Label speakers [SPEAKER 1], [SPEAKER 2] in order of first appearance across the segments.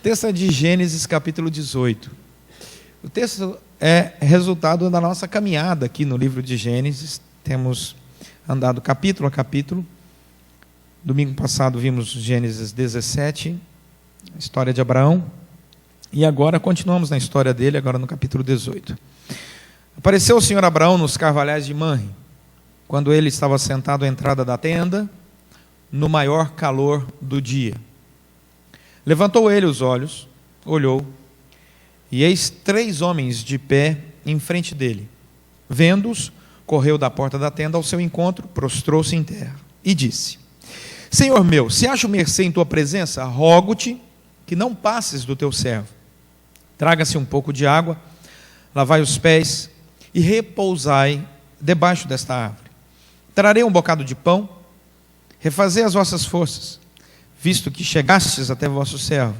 [SPEAKER 1] texto é de Gênesis capítulo 18. O texto é resultado da nossa caminhada aqui no livro de Gênesis. Temos andado capítulo a capítulo. Domingo passado vimos Gênesis 17, a história de Abraão. E agora continuamos na história dele, agora no capítulo 18. Apareceu o Senhor Abraão nos carvalhais de Manre, quando ele estava sentado à entrada da tenda, no maior calor do dia. Levantou ele os olhos, olhou, e eis 3 homens de pé em frente dele. Vendo-os, correu da porta da tenda ao seu encontro, prostrou-se em terra e disse: Senhor meu, se acho mercê em tua presença, rogo-te que não passes do teu servo. Traga-se um pouco de água, lavai os pés e repousai debaixo desta árvore. Trarei um bocado de pão, refazei as vossas forças, visto que chegastes até vosso servo.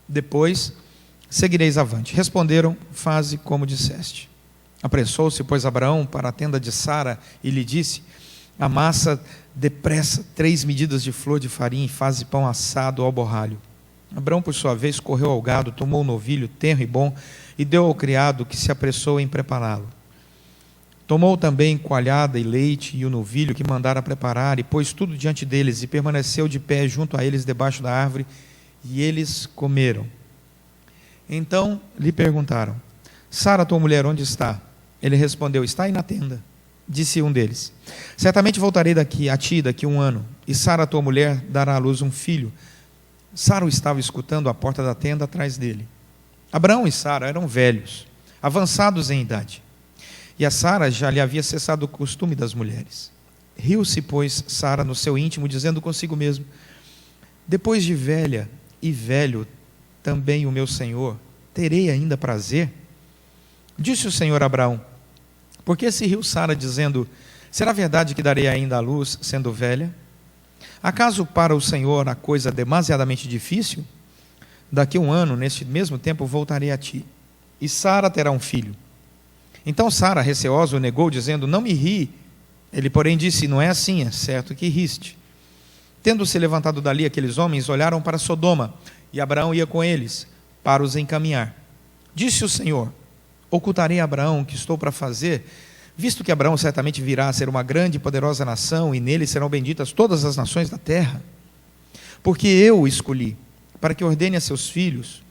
[SPEAKER 1] Depois seguireis avante. Responderam: faze como disseste. Apressou-se, pois, Abraão para a tenda de Sara e lhe disse: amassa depressa 3 medidas de flor de farinha e faze pão assado ao borralho. Abraão, por sua vez, correu ao gado, tomou um novilho tenro e bom e deu ao criado, que se apressou em prepará-lo. Tomou também coalhada e leite e o novilho que mandara preparar, e pôs tudo diante deles, e permaneceu de pé junto a eles debaixo da árvore, e eles comeram. Então lhe perguntaram: Sara, tua mulher, onde está? Ele respondeu: está aí na tenda. Disse um deles: certamente voltarei a ti daqui 1 ano, e Sara, tua mulher, dará à luz um filho. Sara o estava escutando à porta da tenda atrás dele. Abraão e Sara eram velhos, avançados em idade, e a Sara já lhe havia cessado o costume das mulheres. Riu-se, pois, Sara no seu íntimo, dizendo consigo mesmo: depois de velha e velho também o meu senhor, terei ainda prazer? Disse o Senhor a Abraão: por que se riu Sara, dizendo: será verdade que darei ainda à luz, sendo velha? Acaso para o Senhor a coisa demasiadamente difícil? Daqui 1 ano, neste mesmo tempo, voltarei a ti, e Sara terá um filho. Então Sara, receosa, o negou, dizendo: não me ri. Ele, porém, disse: não é assim, é certo que riste. Tendo-se levantado dali, aqueles homens olharam para Sodoma, e Abraão ia com eles, para os encaminhar. Disse o Senhor: ocultarei a Abraão o que estou para fazer, visto que Abraão certamente virá a ser uma grande e poderosa nação, e nele serão benditas todas as nações da terra. Porque eu o escolhi, para que ordene a seus filhos,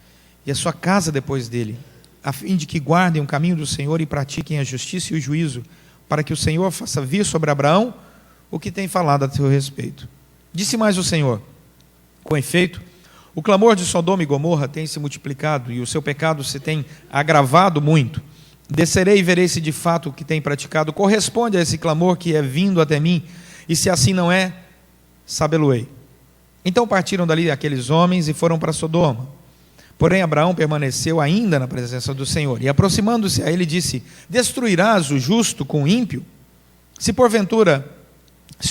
[SPEAKER 1] e a sua casa depois dele, a fim de que guardem o caminho do Senhor e pratiquem a justiça e o juízo, para que o Senhor faça vir sobre Abraão o que tem falado a seu respeito. Disse mais o Senhor: com efeito, o clamor de Sodoma e Gomorra tem se multiplicado, e o seu pecado se tem agravado muito. Descerei e verei se de fato o que tem praticado corresponde a esse clamor que é vindo até mim, e se assim não é, sabê-lo-ei. Então partiram dali aqueles homens e foram para Sodoma. Porém Abraão permaneceu ainda na presença do Senhor, e aproximando-se a ele disse: destruirás o justo com o ímpio? Se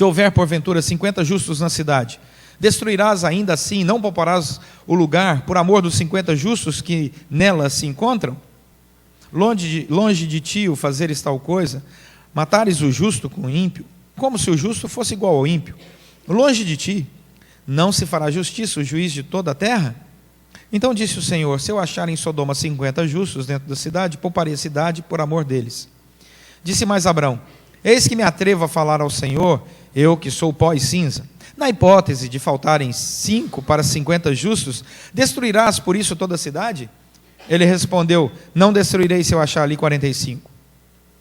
[SPEAKER 1] houver porventura 50 justos na cidade, destruirás ainda assim, não pouparás o lugar por amor dos 50 justos que nela se encontram? Longe de ti o fazeres tal coisa, matares o justo com o ímpio, como se o justo fosse igual ao ímpio. Longe de ti, não se fará justiça o juiz de toda a terra? Então disse o Senhor: se eu achar em Sodoma 50 justos dentro da cidade, pouparei a cidade por amor deles. Disse mais Abraão: eis que me atrevo a falar ao Senhor, eu que sou pó e cinza. Na hipótese de faltarem 5 para 50 justos, destruirás por isso toda a cidade? Ele respondeu: não destruirei se eu achar ali 45.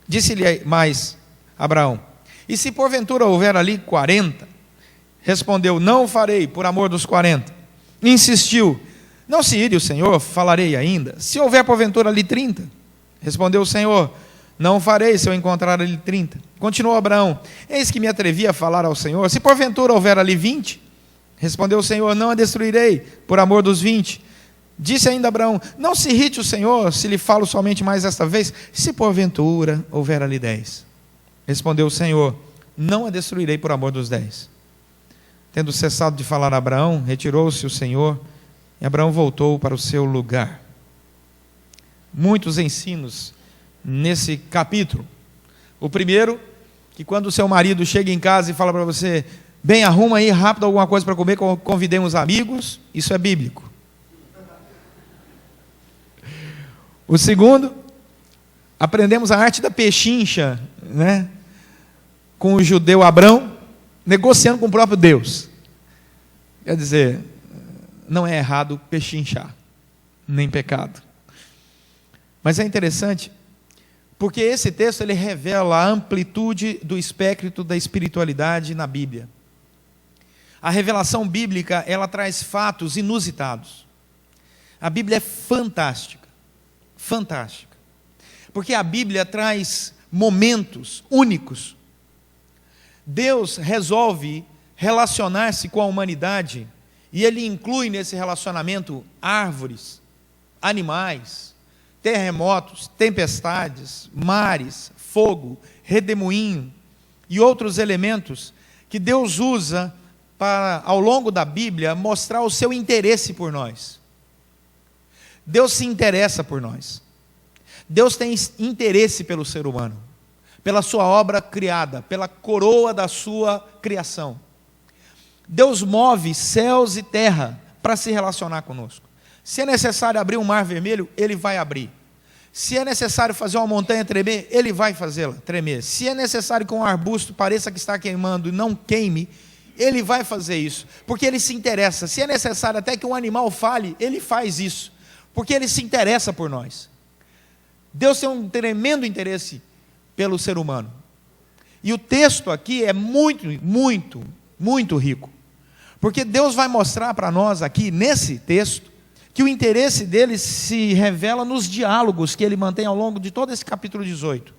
[SPEAKER 1] Disse-lhe mais Abraão: e se porventura houver ali 40? Respondeu: não o farei por amor dos 40. Insistiu: não se ire o Senhor, falarei ainda. Se houver porventura ali 30? Respondeu o Senhor: não o farei se eu encontrar ali 30. Continuou Abraão: eis que me atrevi a falar ao Senhor, se porventura houver ali 20? Respondeu o Senhor: não a destruirei por amor dos 20. Disse ainda Abraão: não se irrite o Senhor, se lhe falo somente mais esta vez, se porventura houver ali 10. Respondeu o Senhor: não a destruirei por amor dos 10. Tendo cessado de falar a Abraão, retirou-se o Senhor, e Abraão voltou para o seu lugar. Muitos ensinos nesse capítulo. O primeiro, que quando o seu marido chega em casa e fala para você: bem, arruma aí rápido alguma coisa para comer, convidei uns amigos, isso é bíblico. O segundo, aprendemos a arte da pechincha, né? Com o judeu Abrão, negociando com o próprio Deus. Quer dizer, não é errado pechinchar, nem pecado. Mas é interessante, porque esse texto ele revela a amplitude do espectro da espiritualidade na Bíblia. A revelação bíblica, ela traz fatos inusitados. A Bíblia é fantástica, fantástica. Porque a Bíblia traz momentos únicos. Deus resolve relacionar-se com a humanidade, e Ele inclui nesse relacionamento árvores, animais, terremotos, tempestades, mares, fogo, redemoinho e outros elementos que Deus usa para, ao longo da Bíblia, mostrar o seu interesse por nós. Deus se interessa por nós. Deus tem interesse pelo ser humano, pela sua obra criada, pela coroa da sua criação. Deus move céus e terra para se relacionar conosco. Se é necessário abrir um mar vermelho, Ele vai abrir. Se é necessário fazer uma montanha tremer, Ele vai fazê-la tremer. Se é necessário que um arbusto pareça que está queimando e não queime, Ele vai fazer isso, porque Ele se interessa. Se é necessário até que um animal fale, Ele faz isso, porque Ele se interessa por nós. Deus tem um tremendo interesse pelo ser humano. E o texto aqui é muito, muito, muito rico. Porque Deus vai mostrar para nós aqui, nesse texto, que o interesse dele se revela nos diálogos que ele mantém ao longo de todo esse capítulo 18.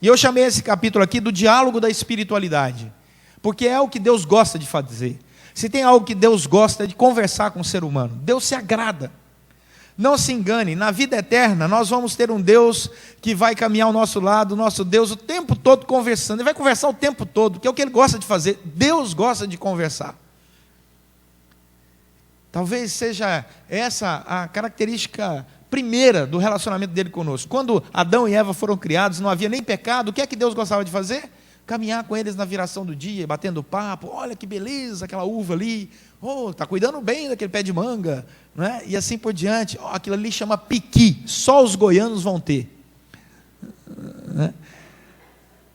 [SPEAKER 1] E eu chamei esse capítulo aqui do diálogo da espiritualidade, porque é o que Deus gosta de fazer. Se tem algo que Deus gosta é de conversar com o ser humano. Deus se agrada. Não se engane, na vida eterna nós vamos ter um Deus que vai caminhar ao nosso lado, nosso Deus o tempo todo conversando. Ele vai conversar o tempo todo, que é o que Ele gosta de fazer. Deus gosta de conversar. Talvez seja essa a característica primeira do relacionamento dele conosco. Quando Adão e Eva foram criados, não havia nem pecado, o que é que Deus gostava de fazer? Caminhar com eles na viração do dia, batendo papo. Olha que beleza, aquela uva ali. Oh, está cuidando bem daquele pé de manga, não é? E assim por diante. Oh, aquilo ali chama piqui, só os goianos vão ter.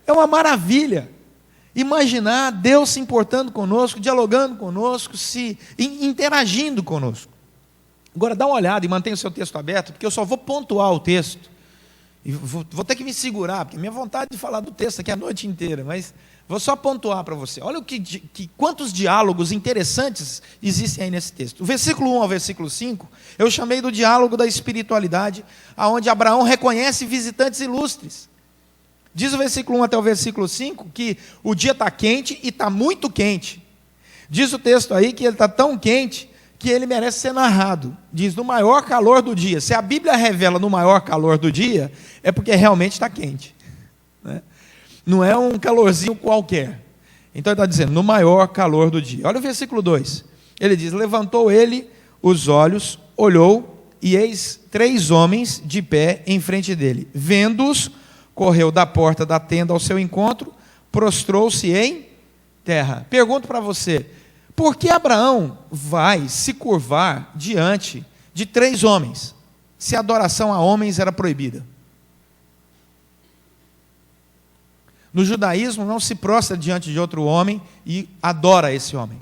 [SPEAKER 1] É uma maravilha imaginar Deus se importando conosco, dialogando conosco, interagindo conosco. Agora dá uma olhada e mantenha o seu texto aberto, porque eu só vou pontuar o texto, e vou ter que me segurar, porque minha vontade de falar do texto aqui a noite inteira, mas vou só pontuar para você. Olha quantos diálogos interessantes existem aí nesse texto. O versículo 1 ao versículo 5, eu chamei do diálogo da espiritualidade, onde Abraão reconhece visitantes ilustres. Diz o versículo 1 até o versículo 5 que o dia está quente e está muito quente. Diz o texto aí que ele está tão quente que ele merece ser narrado. Diz, no maior calor do dia. Se a Bíblia revela no maior calor do dia, é porque realmente está quente, né? Não é um calorzinho qualquer. Então ele está dizendo, no maior calor do dia. Olha o versículo 2. Ele diz, levantou ele os olhos, olhou, e eis 3 homens de pé em frente dele. Vendo-os, correu da porta da tenda ao seu encontro, prostrou-se em terra. Pergunto para você, por que Abraão vai se curvar diante de 3 homens, se a adoração a homens era proibida? No judaísmo não se prostra diante de outro homem e adora esse homem.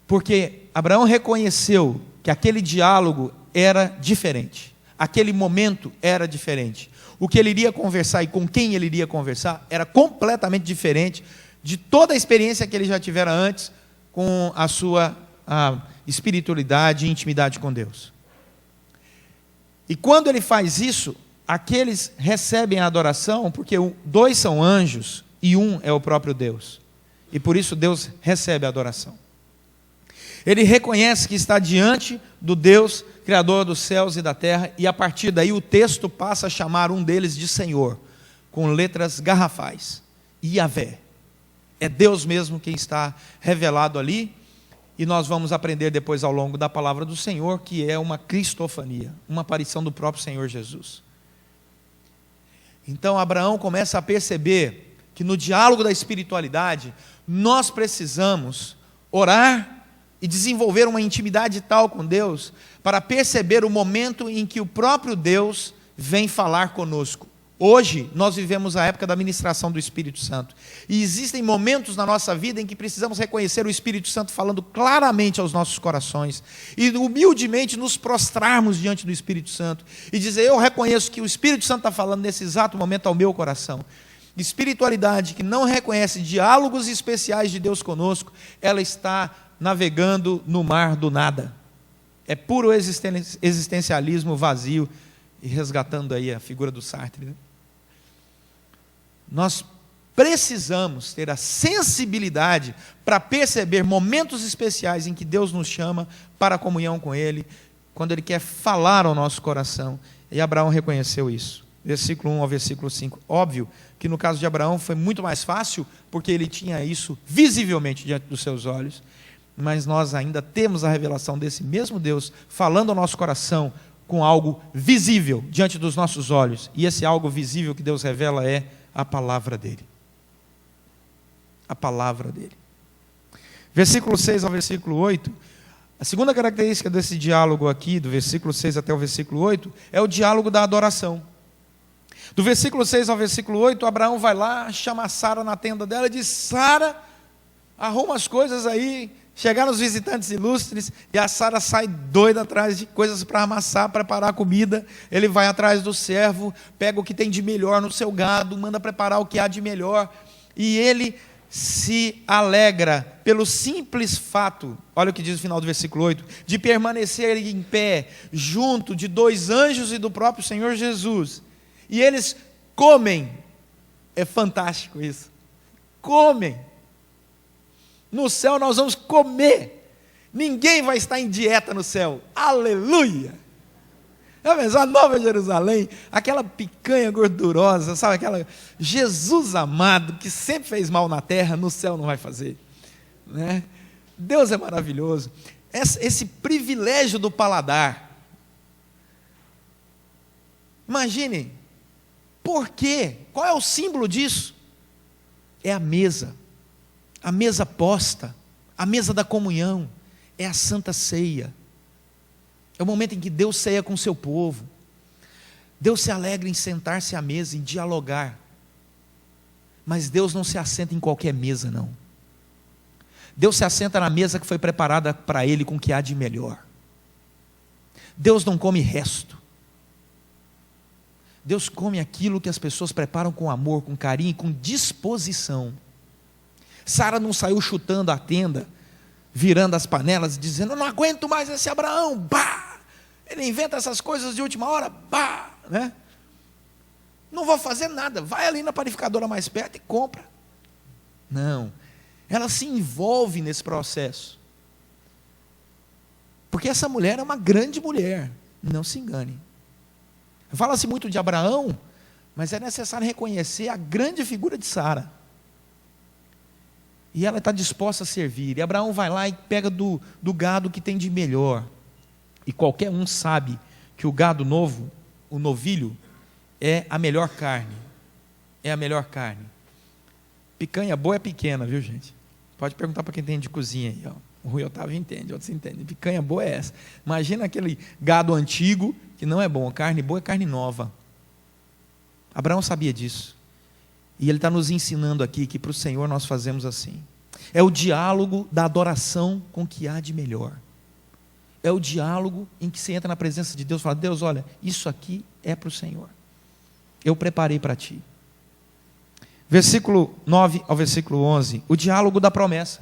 [SPEAKER 1] Porque Abraão reconheceu que aquele diálogo era diferente. Aquele momento era diferente. O que ele iria conversar e com quem ele iria conversar era completamente diferente de toda a experiência que ele já tivera antes com a sua espiritualidade e intimidade com Deus. E quando ele faz isso, aqueles recebem a adoração, porque 2 são anjos e 1 é o próprio Deus. E por isso Deus recebe a adoração. Ele reconhece que está diante do Deus, Criador dos céus e da terra, e a partir daí o texto passa a chamar um deles de Senhor, com letras garrafais, Yahvé. É Deus mesmo quem está revelado ali, e nós vamos aprender depois ao longo da palavra do Senhor, que é uma cristofania, uma aparição do próprio Senhor Jesus. Então Abraão começa a perceber que no diálogo da espiritualidade, nós precisamos orar e desenvolver uma intimidade tal com Deus, para perceber o momento em que o próprio Deus vem falar conosco. Hoje, nós vivemos a época da ministração do Espírito Santo, e existem momentos na nossa vida em que precisamos reconhecer o Espírito Santo falando claramente aos nossos corações, e humildemente nos prostrarmos diante do Espírito Santo, e dizer: eu reconheço que o Espírito Santo está falando nesse exato momento ao meu coração. Espiritualidade que não reconhece diálogos especiais de Deus conosco, ela está navegando no mar do nada. É puro existencialismo vazio, e resgatando aí a figura do Sartre, né? Nós precisamos ter a sensibilidade para perceber momentos especiais em que Deus nos chama para a comunhão com Ele, quando Ele quer falar ao nosso coração. E Abraão reconheceu isso. Versículo 1 ao versículo 5. Óbvio que no caso de Abraão foi muito mais fácil, porque ele tinha isso visivelmente diante dos seus olhos, mas nós ainda temos a revelação desse mesmo Deus falando ao nosso coração com algo visível diante dos nossos olhos, e esse algo visível que Deus revela é a palavra dele. A palavra dele. Versículo 6 ao versículo 8, a segunda característica desse diálogo aqui, do versículo 6 até o versículo 8, é o diálogo da adoração. Do versículo 6 ao versículo 8, Abraão vai lá, chama a Sara na tenda dela e diz: Sara, arruma as coisas aí. Chegaram os visitantes ilustres e a Sara sai doida atrás de coisas para amassar, preparar a comida. Ele vai atrás do servo, pega o que tem de melhor no seu gado, manda preparar o que há de melhor, e ele se alegra pelo simples fato, olha o que diz o final do versículo 8, de permanecer em pé junto de dois anjos e do próprio Senhor Jesus, e eles comem. É fantástico isso, comem. No céu nós vamos comer. Ninguém vai estar em dieta no céu. Aleluia! A Nova Jerusalém, aquela picanha gordurosa, sabe, aquela Jesus amado, que sempre fez mal na terra, no céu não vai fazer, né? Deus é maravilhoso. Esse privilégio do paladar. Imaginem, por quê? Qual é o símbolo disso? É a mesa posta, a mesa da comunhão, é a Santa Ceia. É o momento em que Deus ceia com o seu povo. Deus se alegra em sentar-se à mesa, em dialogar. Mas Deus não se assenta em qualquer mesa, não. Deus se assenta na mesa que foi preparada para Ele com o que há de melhor. Deus não come resto. Deus come aquilo que as pessoas preparam com amor, com carinho e com disposição. Sara não saiu chutando a tenda, virando as panelas, dizendo: eu não aguento mais esse Abraão, bah! Ele inventa essas coisas de última hora, bah! Né? Não vou fazer nada, vai ali na panificadora mais perto e compra. Não, ela se envolve nesse processo, porque essa mulher é uma grande mulher, não se engane. Fala-se muito de Abraão, mas é necessário reconhecer a grande figura de Sara. E ela está disposta a servir. E Abraão vai lá e pega do gado que tem de melhor. E qualquer um sabe que o gado novo, o novilho, é a melhor carne. É a melhor carne. Picanha boa é pequena, viu, gente? Pode perguntar para quem tem de cozinha aí. Ó. O Rui Otávio entende, outros entendem. Picanha boa é essa. Imagina aquele gado antigo, que não é bom. Carne boa é carne nova. Abraão sabia disso. E ele está nos ensinando aqui que para o Senhor nós fazemos assim. É o diálogo da adoração com o que há de melhor. É o diálogo em que você entra na presença de Deus e fala: Deus, olha, isso aqui é para o Senhor. Eu preparei para ti. Versículo 9 ao versículo 11. O diálogo da promessa.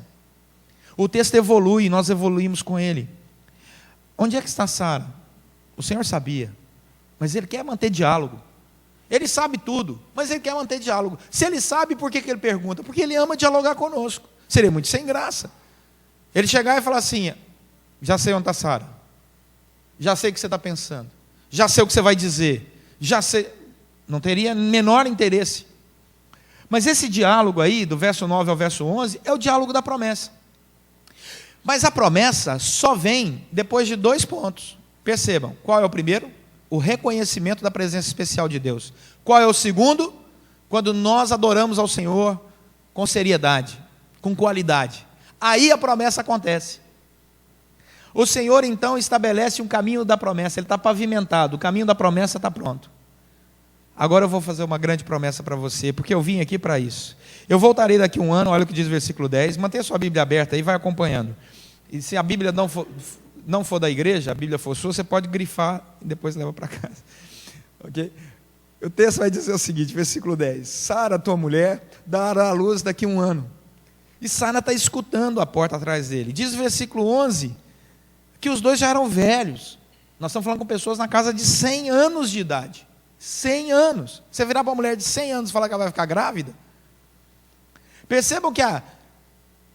[SPEAKER 1] O texto evolui e nós evoluímos com ele. Onde é que está Sara? O Senhor sabia, mas Ele quer manter diálogo. Ele sabe tudo, mas Ele quer manter diálogo. Se Ele sabe, por que Ele pergunta? Porque Ele ama dialogar conosco. Seria muito sem graça Ele chegar e falar assim: já sei onde está Sara, já sei o que você está pensando, já sei o que você vai dizer, já sei. Não teria menor interesse. Mas esse diálogo aí, do verso 9 ao verso 11, é o diálogo da promessa. Mas a promessa só vem depois de 2 pontos. Percebam, qual é o primeiro? O reconhecimento da presença especial de Deus. Qual é o segundo? Quando nós adoramos ao Senhor com seriedade, com qualidade. Aí a promessa acontece. O Senhor então estabelece um caminho da promessa, ele está pavimentado, o caminho da promessa está pronto. Agora eu vou fazer uma grande promessa para você, porque eu vim aqui para isso. Eu voltarei daqui a um ano, olha o que diz o versículo 10, mantenha sua Bíblia aberta aí, vai acompanhando. E se a Bíblia não for da igreja, a Bíblia for sua, você pode grifar e depois leva para casa. Ok? O texto vai dizer o seguinte, versículo 10, Sara, tua mulher, dará à luz daqui a um ano. E Sara está escutando a porta atrás dele. Diz o versículo 11, que os dois já eram velhos. Nós estamos falando com pessoas na casa de 100 anos de idade. 100 anos. Você virar para uma mulher de 100 anos e falar que ela vai ficar grávida? Percebam que a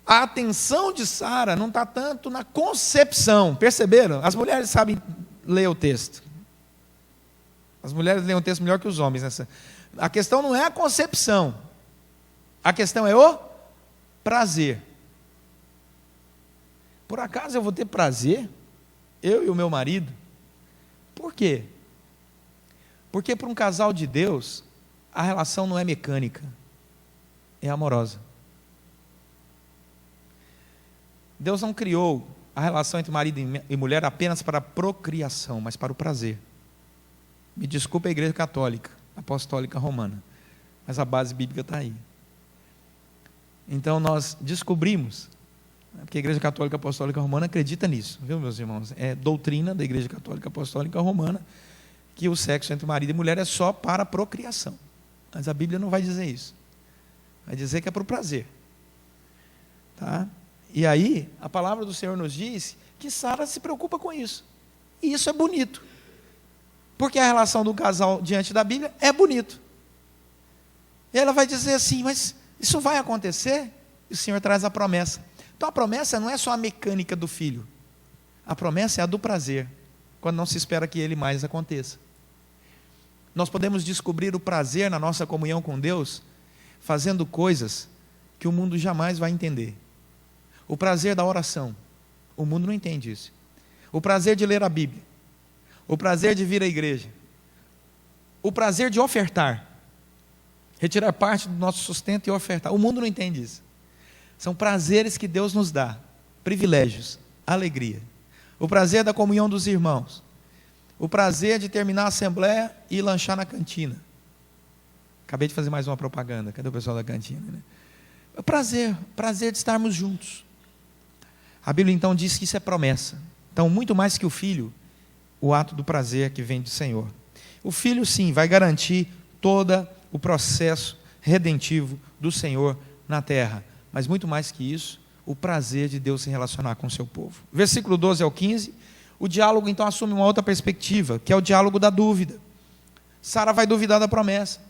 [SPEAKER 1] atenção de Sara não está tanto na concepção. Perceberam? As mulheres sabem ler o texto. As mulheres leem o texto melhor que os homens. Nessa. A questão não é a concepção. A questão é o prazer. Por acaso eu vou ter prazer? Eu e o meu marido? Por quê? Porque para um casal de Deus, a relação não é mecânica, é amorosa. Deus não criou a relação entre marido e mulher apenas para a procriação, mas para o prazer. Me desculpe a Igreja Católica, Apostólica Romana, mas a base bíblica está aí. Então nós descobrimos, porque a Igreja Católica Apostólica Romana acredita nisso, viu, meus irmãos? É doutrina da Igreja Católica Apostólica Romana, que o sexo entre marido e mulher é só para a procriação. Mas a Bíblia não vai dizer isso. Vai dizer que é para o prazer. Tá? E aí, a palavra do Senhor nos diz que Sara se preocupa com isso. E isso é bonito. Porque a relação do casal diante da Bíblia é bonito. E ela vai dizer assim, mas isso vai acontecer? E o Senhor traz a promessa. Então a promessa não é só a mecânica do filho. A promessa é a do prazer, quando não se espera que ele mais aconteça. Nós podemos descobrir o prazer na nossa comunhão com Deus, fazendo coisas que o mundo jamais vai entender. O prazer da oração, o mundo não entende isso. O prazer de ler a Bíblia, o prazer de vir à igreja, o prazer de ofertar, retirar parte do nosso sustento e ofertar, o mundo não entende isso. São prazeres que Deus nos dá, privilégios, alegria. O prazer da comunhão dos irmãos, o prazer de terminar a assembleia e lanchar na cantina. Acabei de fazer mais uma propaganda, cadê o pessoal da cantina? Né? O prazer de estarmos juntos. A Bíblia então diz que isso é promessa. Então, muito mais que o filho, o ato do prazer que vem do Senhor. O filho, sim, vai garantir todo o processo redentivo do Senhor na terra. Mas muito mais que isso, o prazer de Deus se relacionar com o seu povo. Versículo 12 ao 15, o diálogo então assume uma outra perspectiva, que é o diálogo da dúvida. Sara vai duvidar da promessa.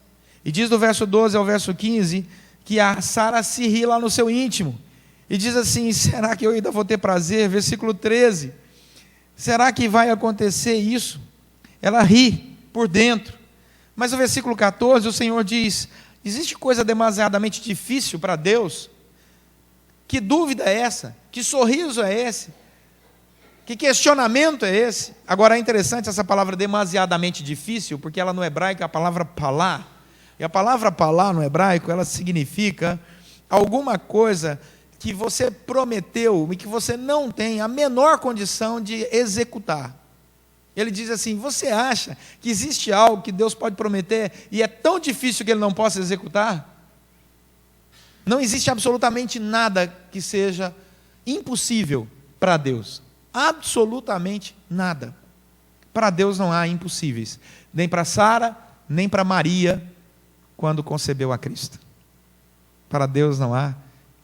[SPEAKER 1] E diz do verso 12 ao verso 15, que a Sara se ri lá no seu íntimo. E diz assim, será que eu ainda vou ter prazer? Versículo 13, será que vai acontecer isso? Ela ri por dentro. Mas no versículo 14, o Senhor diz, existe coisa demasiadamente difícil para Deus? Que dúvida é essa? Que sorriso é esse? Que questionamento é esse? Agora é interessante essa palavra demasiadamente difícil, porque ela no hebraico é a palavra palá. E a palavra palá no hebraico, ela significa alguma coisa que você prometeu e que você não tem a menor condição de executar. Ele diz assim, você acha que existe algo que Deus pode prometer e é tão difícil que Ele não possa executar? Não existe absolutamente nada que seja impossível para Deus. Absolutamente nada. Para Deus não há impossíveis. Nem para Sara, nem para Maria, quando concebeu a Cristo. Para Deus não há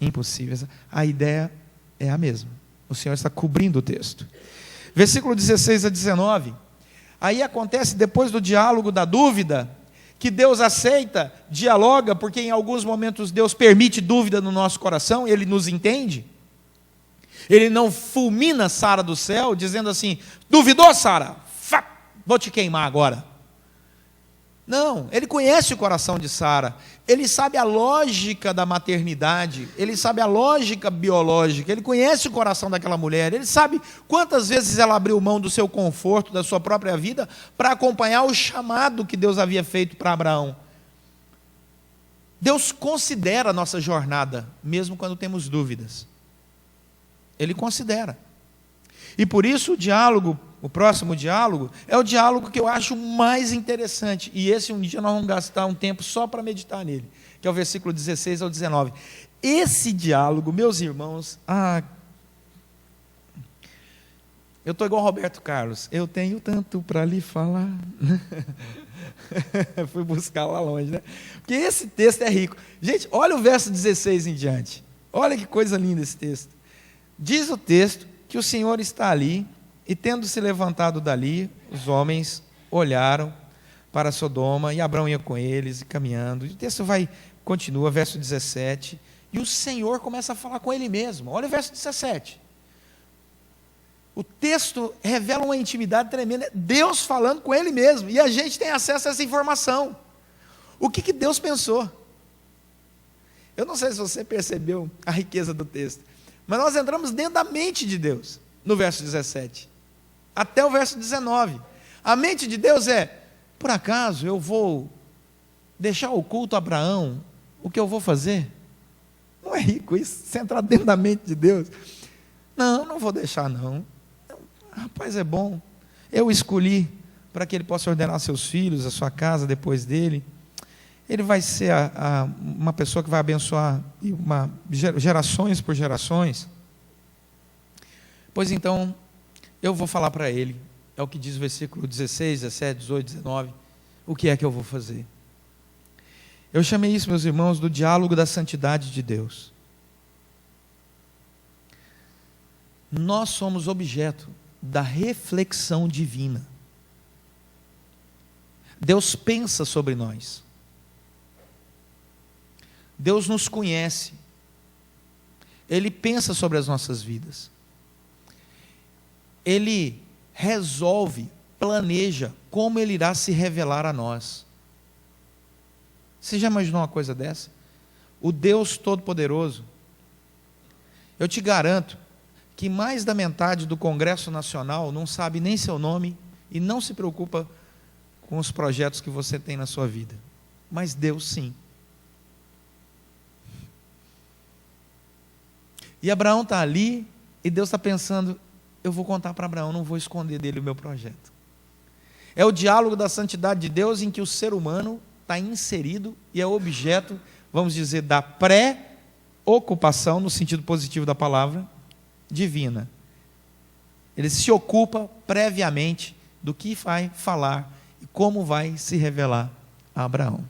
[SPEAKER 1] impossíveis. A ideia é a mesma. O Senhor está cobrindo o texto. Versículo 16 a 19. Aí acontece, depois do diálogo da dúvida, que Deus aceita, dialoga, porque em alguns momentos Deus permite dúvida no nosso coração, Ele nos entende. Ele não fulmina Sara do céu, dizendo assim, duvidou, Sara? Vou te queimar agora. Não, Ele conhece o coração de Sara, Ele sabe a lógica da maternidade, Ele sabe a lógica biológica, Ele conhece o coração daquela mulher, Ele sabe quantas vezes ela abriu mão do seu conforto, da sua própria vida, para acompanhar o chamado que Deus havia feito para Abraão. Deus considera a nossa jornada, mesmo quando temos dúvidas. Ele considera. E por isso o diálogo, o próximo diálogo, é o diálogo que eu acho mais interessante. E esse um dia nós vamos gastar um tempo só para meditar nele, que é o versículo 16 ao 19. Esse diálogo, meus irmãos, eu estou igual Roberto Carlos, eu tenho tanto para lhe falar. Fui buscar lá longe, né? Porque esse texto é rico. Gente, olha o verso 16 em diante. Olha que coisa linda esse texto. Diz o texto que o Senhor está ali, e tendo se levantado dali, os homens olharam para Sodoma, e Abrão ia com eles, e caminhando. E o texto continua, verso 17, e o Senhor começa a falar com ele mesmo. Olha o verso 17. O texto revela uma intimidade tremenda, Deus falando com ele mesmo, e a gente tem acesso a essa informação. O que Deus pensou? Eu não sei se você percebeu a riqueza do texto, mas nós entramos dentro da mente de Deus, no verso 17, até o verso 19. A mente de Deus por acaso eu vou deixar oculto a Abraão o que eu vou fazer? Não é rico isso? Você entrar dentro da mente de Deus? Não vou deixar não. Rapaz, é bom. Eu escolhi para que ele possa ordenar seus filhos, a sua casa depois dele. Ele vai ser uma pessoa que vai abençoar gerações por gerações. Pois então, eu vou falar para ele, é o que diz o versículo 16, 17, 18, 19, o que é que eu vou fazer. Eu chamei isso, meus irmãos, do diálogo da santidade de Deus. Nós somos objeto da reflexão divina. Deus pensa sobre nós. Deus nos conhece. Ele pensa sobre as nossas vidas. Ele resolve, planeja como Ele irá se revelar a nós. Você já imaginou uma coisa dessa? O Deus Todo-Poderoso, eu te garanto que mais da metade do Congresso Nacional não sabe nem seu nome e não se preocupa com os projetos que você tem na sua vida. Mas Deus sim. E Abraão está ali e Deus está pensando, eu vou contar para Abraão, não vou esconder dele o meu projeto. É o diálogo da santidade de Deus em que o ser humano está inserido e é objeto, vamos dizer, da pré-ocupação, no sentido positivo da palavra, divina. Ele se ocupa previamente do que vai falar e como vai se revelar a Abraão.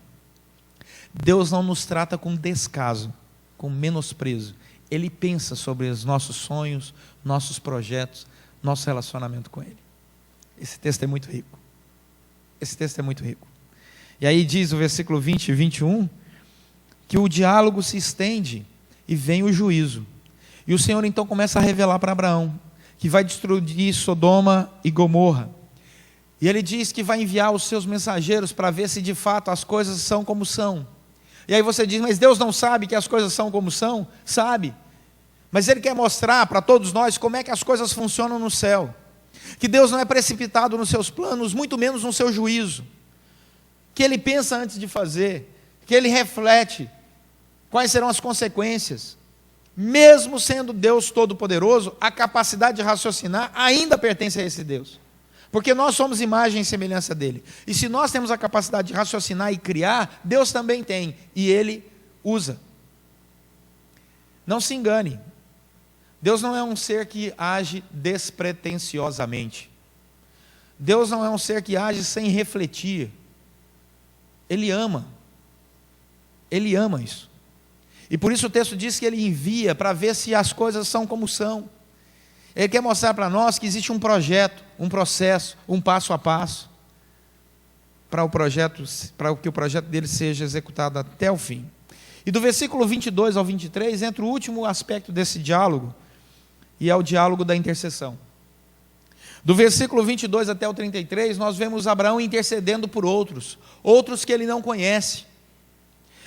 [SPEAKER 1] Deus não nos trata com descaso, com menosprezo. Ele pensa sobre os nossos sonhos, nossos projetos, nosso relacionamento com Ele. Esse texto é muito rico. Esse texto é muito rico. E aí diz o versículo 20 e 21, que o diálogo se estende e vem o juízo. E o Senhor então começa a revelar para Abraão que vai destruir Sodoma e Gomorra. E ele diz que vai enviar os seus mensageiros para ver se de fato as coisas são como são. E aí você diz, mas Deus não sabe que as coisas são como são? Sabe. Mas Ele quer mostrar para todos nós como é que as coisas funcionam no céu. Que Deus não é precipitado nos seus planos, muito menos no seu juízo. Que Ele pensa antes de fazer. Que Ele reflete quais serão as consequências. Mesmo sendo Deus Todo-Poderoso, a capacidade de raciocinar ainda pertence a esse Deus. Porque nós somos imagem e semelhança dEle. E se nós temos a capacidade de raciocinar e criar, Deus também tem. E Ele usa. Não se engane. Deus não é um ser que age despretensiosamente. Deus não é um ser que age sem refletir. Ele ama. Ele ama isso. E por isso o texto diz que Ele envia para ver se as coisas são como são. Ele quer mostrar para nós que existe um projeto, um processo, um passo a passo, para que o projeto dele seja executado até o fim. E do versículo 22 ao 23, entra o último aspecto desse diálogo, e é o diálogo da intercessão. Do versículo 22 até o 33, nós vemos Abraão intercedendo por outros que ele não conhece.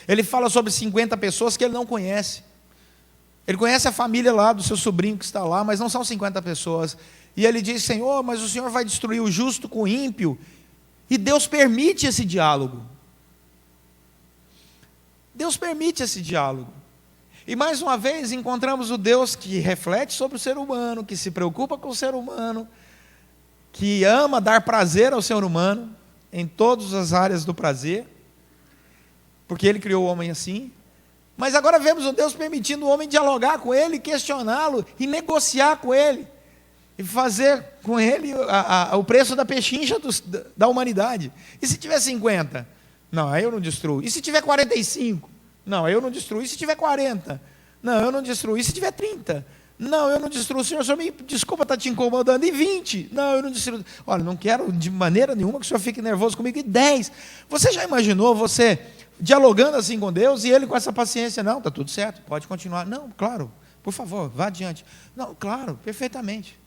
[SPEAKER 1] Ele fala sobre 50 pessoas que ele não conhece. Ele conhece a família lá do seu sobrinho que está lá, mas não são 50 pessoas. E ele diz, Senhor, mas o Senhor vai destruir o justo com o ímpio. E Deus permite esse diálogo. Deus permite esse diálogo. E mais uma vez encontramos o Deus que reflete sobre o ser humano, que se preocupa com o ser humano, que ama dar prazer ao ser humano, em todas as áreas do prazer, porque Ele criou o homem assim. Mas agora vemos o Deus permitindo o homem dialogar com Ele, questioná-lo e negociar com Ele, e fazer com Ele o preço da pechincha da humanidade. E se tiver 50? Não, aí eu não destruo. E se tiver 45? Não, aí eu não destruo. E se tiver 40? Não, eu não destruo. E se tiver 30? Não, eu não destruo. O senhor me desculpa estar te incomodando. E 20? Não, eu não destruo. Olha, não quero de maneira nenhuma que o senhor fique nervoso comigo. E 10? Você já imaginou você dialogando assim com Deus e Ele com essa paciência? Não, está tudo certo, pode continuar. Não, claro, por favor, vá adiante. Não, claro, perfeitamente.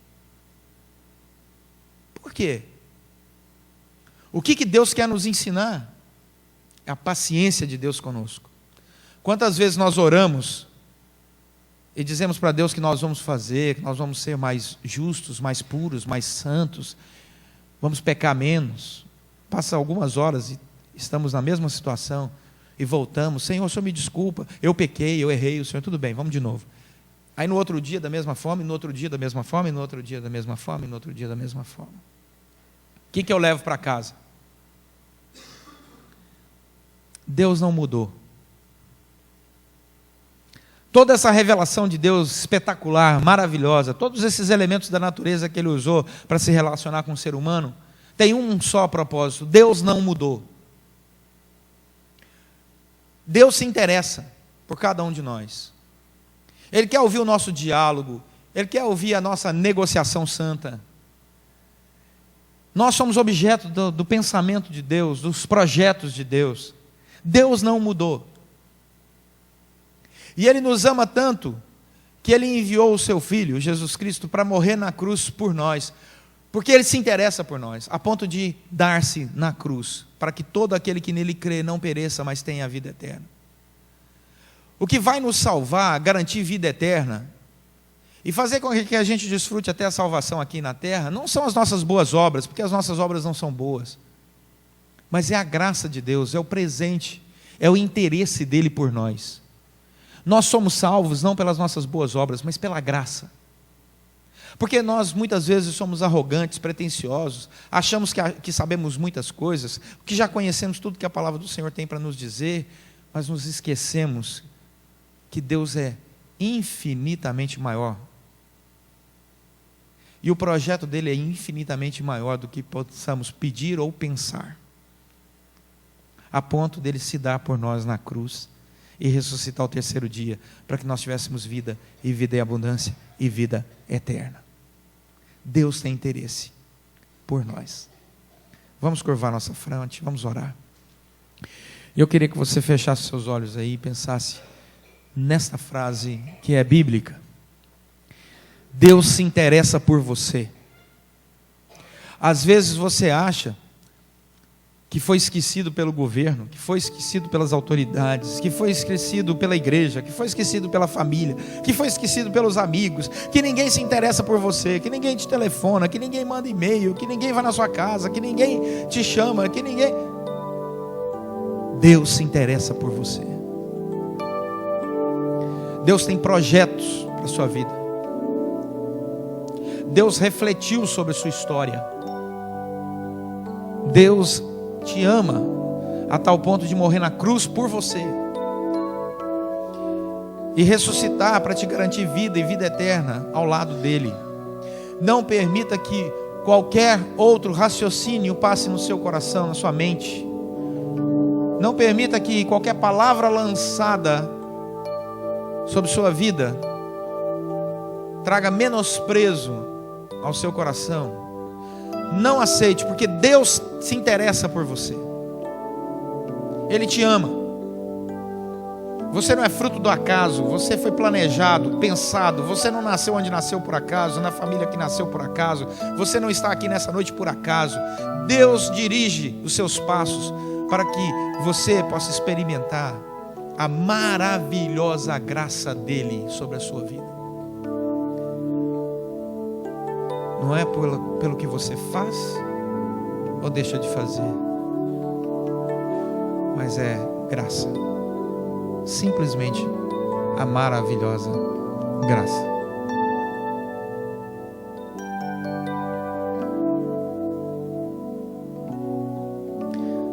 [SPEAKER 1] Por quê? O que Deus quer nos ensinar? É a paciência de Deus conosco. Quantas vezes nós oramos e dizemos para Deus que nós vamos fazer, que nós vamos ser mais justos, mais puros, mais santos, vamos pecar menos. Passa algumas horas e estamos na mesma situação e voltamos. Senhor, o Senhor me desculpa, eu pequei, eu errei, o Senhor, tudo bem, vamos de novo. Aí no outro dia da mesma forma, e no outro dia da mesma forma, e no outro dia da mesma forma, e no outro dia da mesma forma. O que eu levo para casa? Deus não mudou. Toda essa revelação de Deus espetacular, maravilhosa, todos esses elementos da natureza que Ele usou para se relacionar com o ser humano, tem um só propósito: Deus não mudou. Deus se interessa por cada um de nós. Ele quer ouvir o nosso diálogo, Ele quer ouvir a nossa negociação santa. Nós somos objeto do pensamento de Deus, dos projetos de Deus. Deus não mudou. E Ele nos ama tanto que Ele enviou o Seu Filho, Jesus Cristo, para morrer na cruz por nós, porque Ele se interessa por nós, a ponto de dar-se na cruz, para que todo aquele que nele crê não pereça, mas tenha a vida eterna. O que vai nos salvar, garantir vida eterna, e fazer com que a gente desfrute até a salvação aqui na terra, não são as nossas boas obras, porque as nossas obras não são boas, mas é a graça de Deus, é o presente, é o interesse dEle por nós. Nós somos salvos não pelas nossas boas obras, mas pela graça. Porque nós muitas vezes somos arrogantes, pretensiosos, achamos que sabemos muitas coisas, que já conhecemos tudo que a palavra do Senhor tem para nos dizer, mas nos esquecemos que Deus é infinitamente maior. E o projeto dele é infinitamente maior do que possamos pedir ou pensar, a ponto dele se dar por nós na cruz e ressuscitar ao terceiro dia, para que nós tivéssemos vida, e vida em abundância, e vida eterna. Deus tem interesse por nós. Vamos curvar nossa fronte, vamos orar. Eu queria que você fechasse seus olhos aí e pensasse nesta frase que é bíblica. Deus se interessa por você. Às vezes você acha que foi esquecido pelo governo, que foi esquecido pelas autoridades, que foi esquecido pela igreja, que foi esquecido pela família, que foi esquecido pelos amigos, que ninguém se interessa por você, que ninguém te telefona, que ninguém manda e-mail, que ninguém vai na sua casa, que ninguém te chama, que ninguém... Deus se interessa por você. Deus tem projetos para a sua vida. Deus refletiu sobre a sua história. Deus te ama a tal ponto de morrer na cruz por você e ressuscitar para te garantir vida e vida eterna ao lado dele. Não permita que qualquer outro raciocínio passe no seu coração, na sua mente. Não permita que qualquer palavra lançada sobre sua vida traga menosprezo ao seu coração. Não aceite, porque Deus se interessa por você. Ele te ama. Você não é fruto do acaso. Você foi planejado, pensado. Você não nasceu onde nasceu por acaso, na família que nasceu por acaso. Você não está aqui nessa noite por acaso. Deus dirige os seus passos para que você possa experimentar a maravilhosa graça dele sobre a sua vida. Não é pelo que você faz ou deixa de fazer, mas é graça, simplesmente a maravilhosa graça.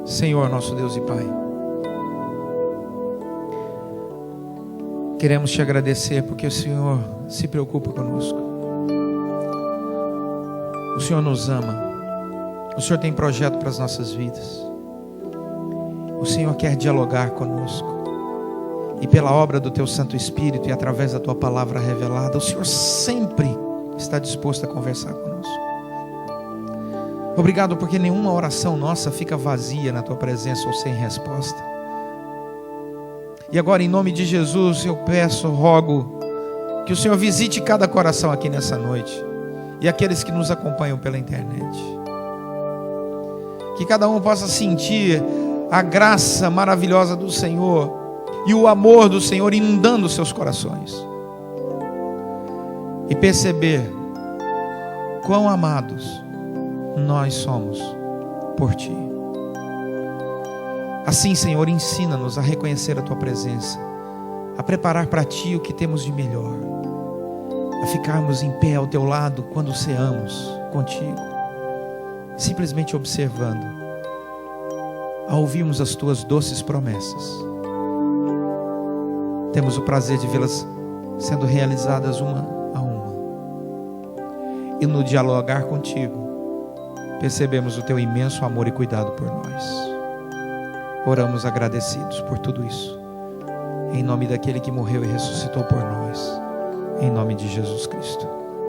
[SPEAKER 1] Senhor, nosso Deus e Pai, queremos te agradecer porque o Senhor se preocupa conosco. O Senhor nos ama. O Senhor tem projeto para as nossas vidas. O Senhor quer dialogar conosco. E pela obra do Teu Santo Espírito e através da Tua palavra revelada, o Senhor sempre está disposto a conversar conosco. Obrigado porque nenhuma oração nossa fica vazia na Tua presença ou sem resposta. E agora, em nome de Jesus, eu peço, rogo, que o Senhor visite cada coração aqui nessa noite. E aqueles que nos acompanham pela internet. Que cada um possa sentir a graça maravilhosa do Senhor e o amor do Senhor inundando os seus corações. E perceber quão amados nós somos por Ti. Assim, Senhor, ensina-nos a reconhecer a Tua presença, a preparar para Ti o que temos de melhor, a ficarmos em pé ao Teu lado quando ceamos contigo, simplesmente observando, a ouvirmos as Tuas doces promessas. Temos o prazer de vê-las sendo realizadas uma a uma. E no dialogar contigo, percebemos o Teu imenso amor e cuidado por nós. Oramos agradecidos por tudo isso, em nome daquele que morreu e ressuscitou por nós, em nome de Jesus Cristo.